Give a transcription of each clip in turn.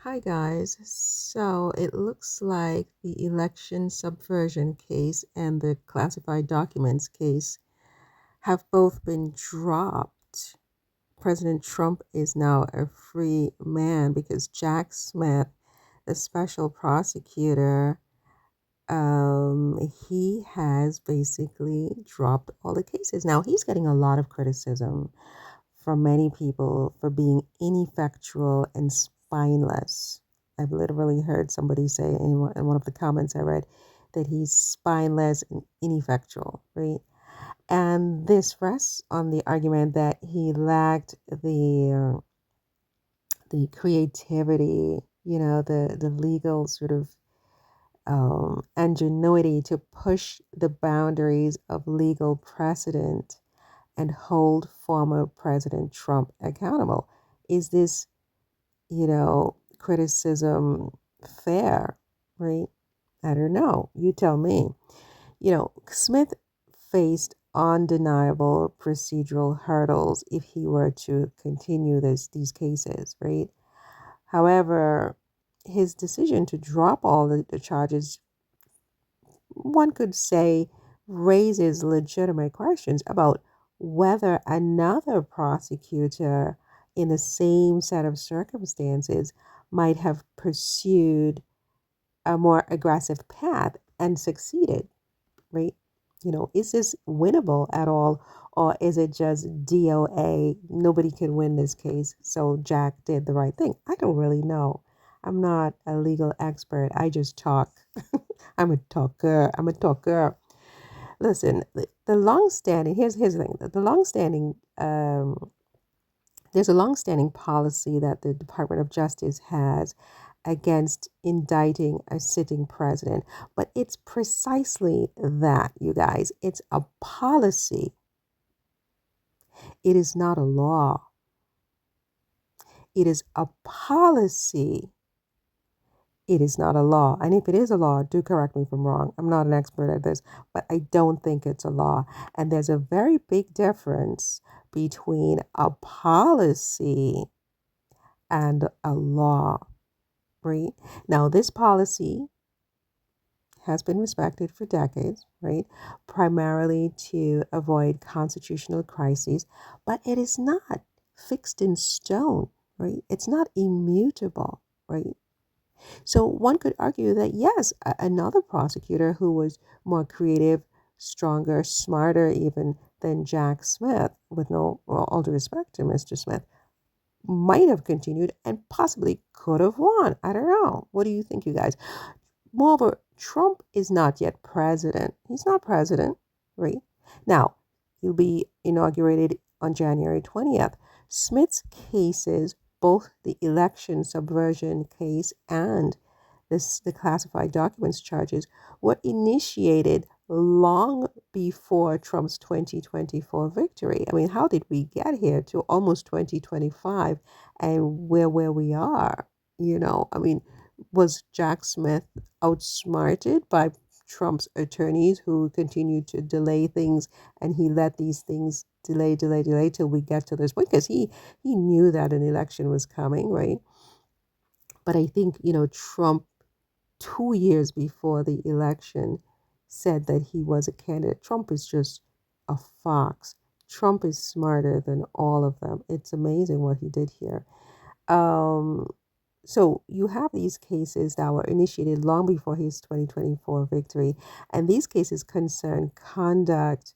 Hi guys. So it looks like the election subversion case and the classified documents case have both been dropped. President Trump is now a free man because Jack Smith, the special prosecutor, he has basically dropped all the cases. Now he's getting a lot of criticism from many people for being ineffectual and spineless. I've literally heard somebody say in one of the comments I read that he's spineless and ineffectual, right? And this rests on the argument that he lacked the creativity, the legal sort of ingenuity to push the boundaries of legal precedent and hold former President Trump accountable. Is this, criticism fair, right? I don't know. You tell me. Smith faced undeniable procedural hurdles if he were to continue these cases, right? However, his decision to drop all the charges, one could say, raises legitimate questions about whether another prosecutor in the same set of circumstances might have pursued a more aggressive path and succeeded, right? Is this winnable at all, or is it just DOA? Nobody can win this case, so Jack did the right thing. I don't really know. I'm not a legal expert. I just talk. I'm a talker. I'm a talker. Listen, the long-standing, here's the thing. The long-standing, there's a long-standing policy that the Department of Justice has against indicting a sitting president. But it's precisely that, you guys. It's a policy. It is not a law. It is a policy. It is not a law. And if it is a law, do correct me if I'm wrong. I'm not an expert at this, but I don't think it's a law. And there's a very big difference between a policy and a law, right? Now, this policy has been respected for decades, right? Primarily to avoid constitutional crises, but it is not fixed in stone, right? It's not immutable, right? So one could argue that yes, another prosecutor who was more creative, stronger, smarter even than Jack Smith, with no, well, all due respect to Mr. Smith, might have continued and possibly could have won. I don't know. What do you think, you guys? Moreover, Trump is not yet president. He's not president, right? Now, he'll be inaugurated on January 20th. Smith's cases, both the election subversion case and the classified documents charges, were initiated long before Trump's 2024 victory. I mean, how did we get here to almost 2025 and where we are? I mean, was Jack Smith outsmarted by Trump's attorneys who continued to delay things, and he let these things delay till we get to this point? Because he knew that an election was coming, right? But I think, Trump, 2 years before the election, said that he was a candidate. Trump is just a fox. Trump is smarter than all of them. It's amazing what he did here. Um, so you have these cases that were initiated long before his 2024 victory, and these cases concern conduct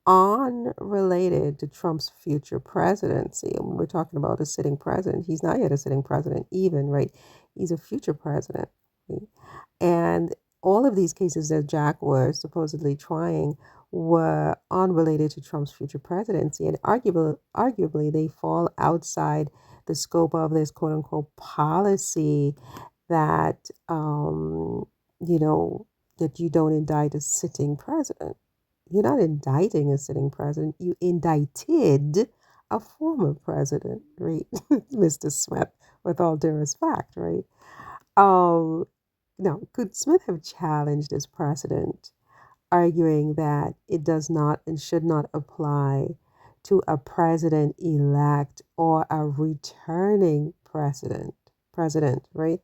unrelated to Trump's future presidency. And when we're talking about a sitting president, he's not yet a sitting president, even, right? He's a future president. Right? And all of these cases that Jack was supposedly trying were unrelated to Trump's future presidency, and arguably they fall outside the scope of this quote unquote policy that you know that you don't indict a sitting president. You're not indicting a sitting president. You indicted a former president, right, Mr. Smith? With all due respect, right? Um, now, could Smith have challenged this precedent, arguing that it does not and should not apply to a president elect or a returning president? president, right?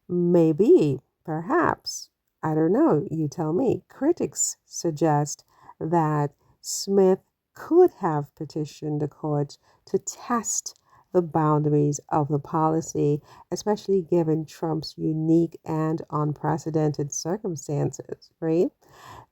Maybe, perhaps, I don't know, you tell me. Critics suggest that Smith could have petitioned the court to test the boundaries of the policy, especially given Trump's unique and unprecedented circumstances, right?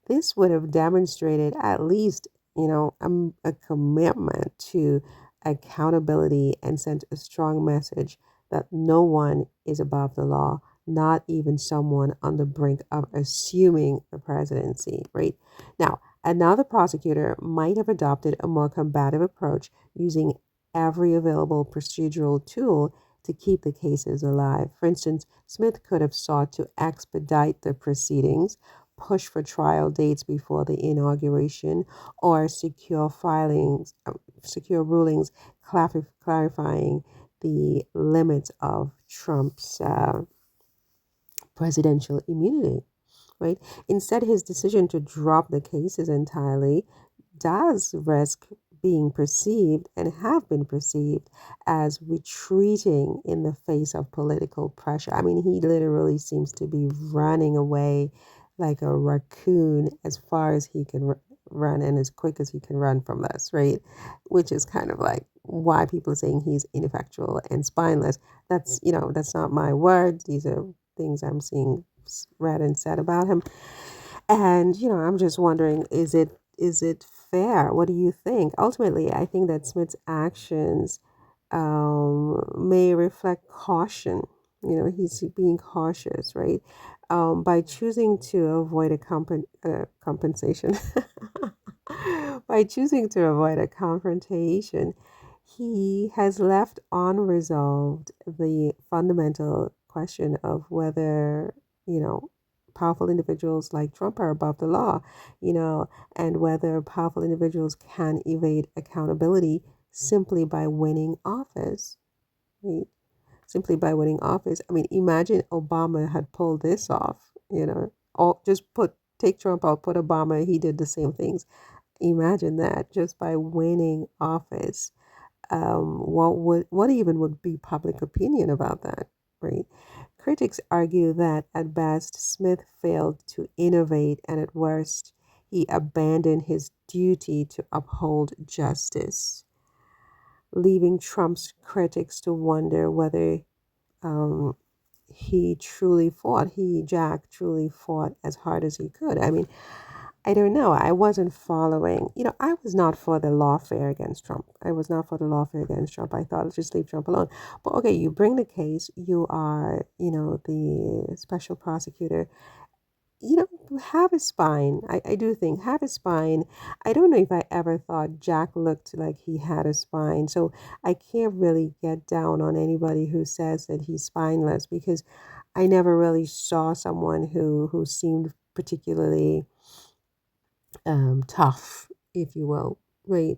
This would have demonstrated at least, a commitment to accountability and sent a strong message that no one is above the law, not even someone on the brink of assuming the presidency, right? Now, another prosecutor might have adopted a more combative approach using every available procedural tool to keep the cases alive. For instance, Smith could have sought to expedite the proceedings, push for trial dates before the inauguration, or secure rulings clarifying the limits of Trump's presidential immunity, right? Instead, his decision to drop the cases entirely does risk being perceived and have been perceived as retreating in the face of political pressure. I mean, he literally seems to be running away like a raccoon as far as he can run and as quick as he can run from this, right? Which is kind of like why people are saying he's ineffectual and spineless. That's not my words. These are things I'm seeing read and said about him. And, I'm just wondering, is it fair? What do you think? Ultimately, I think that Smith's actions may reflect caution. He's being cautious, right? By choosing to avoid a compensation, by choosing to avoid a confrontation, he has left unresolved the fundamental question of whether, you know, powerful individuals like Trump are above the law, and whether powerful individuals can evade accountability simply by winning office, right? Simply by winning office. I mean, imagine Obama had pulled this off, or just take Trump out, put Obama, he did the same things. Imagine that just by winning office. What even would be public opinion about that, right? Critics argue that at best Smith failed to innovate, and at worst he abandoned his duty to uphold justice, leaving Trump's critics to wonder whether um, Jack truly fought as hard as he could. I mean, I don't know. I wasn't following. I was not for the lawfare against Trump. I was not for the lawfare against Trump. I thought, just leave Trump alone. But okay, you bring the case. You are, the special prosecutor. Have a spine. I do think have a spine. I don't know if I ever thought Jack looked like he had a spine. So I can't really get down on anybody who says that he's spineless because I never really saw someone who seemed particularly tough, if you will, right?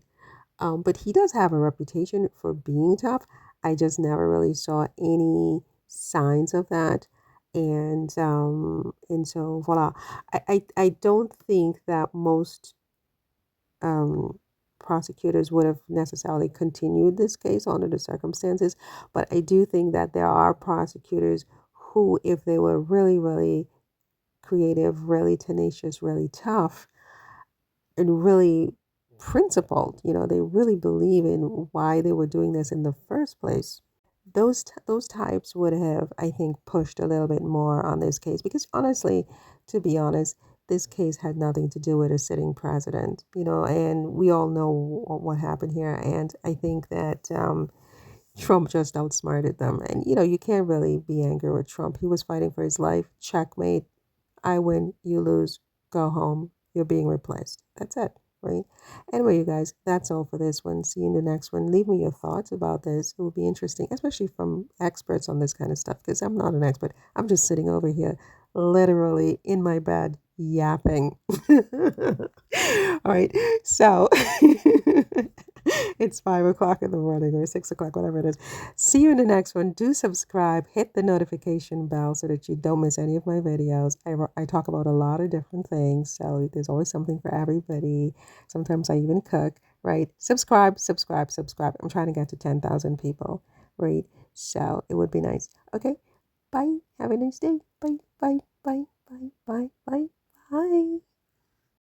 But he does have a reputation for being tough. I just never really saw any signs of that. And so voila. I don't think that most um, prosecutors would have necessarily continued this case under the circumstances, but I do think that there are prosecutors who, if they were really, really creative, really tenacious, really tough, and really principled. They really believe in why they were doing this in the first place. Those types would have, I think, pushed a little bit more on this case because honestly, to be honest, this case had nothing to do with a sitting president, and we all know what happened here. And I think that Trump just outsmarted them. And you can't really be angry with Trump. He was fighting for his life. Checkmate. I win, you lose, go home, you're being replaced. That's it, right? Anyway, you guys, that's all for this one. See you in the next one. Leave me your thoughts about this. It will be interesting, especially from experts on this kind of stuff, because I'm not an expert. I'm just sitting over here, literally in my bed, yapping. All right, so it's 5 o'clock in the morning or 6 o'clock, whatever it is. See you in the next one. Do subscribe, hit the notification bell so that you don't miss any of my videos. I talk about a lot of different things, so there's always something for everybody. Sometimes I even cook, right? Subscribe, subscribe, subscribe. I'm trying to get to 10,000 people, right? So it would be nice. Okay, bye. Have a nice day. Bye, bye, bye, bye, bye, bye, bye.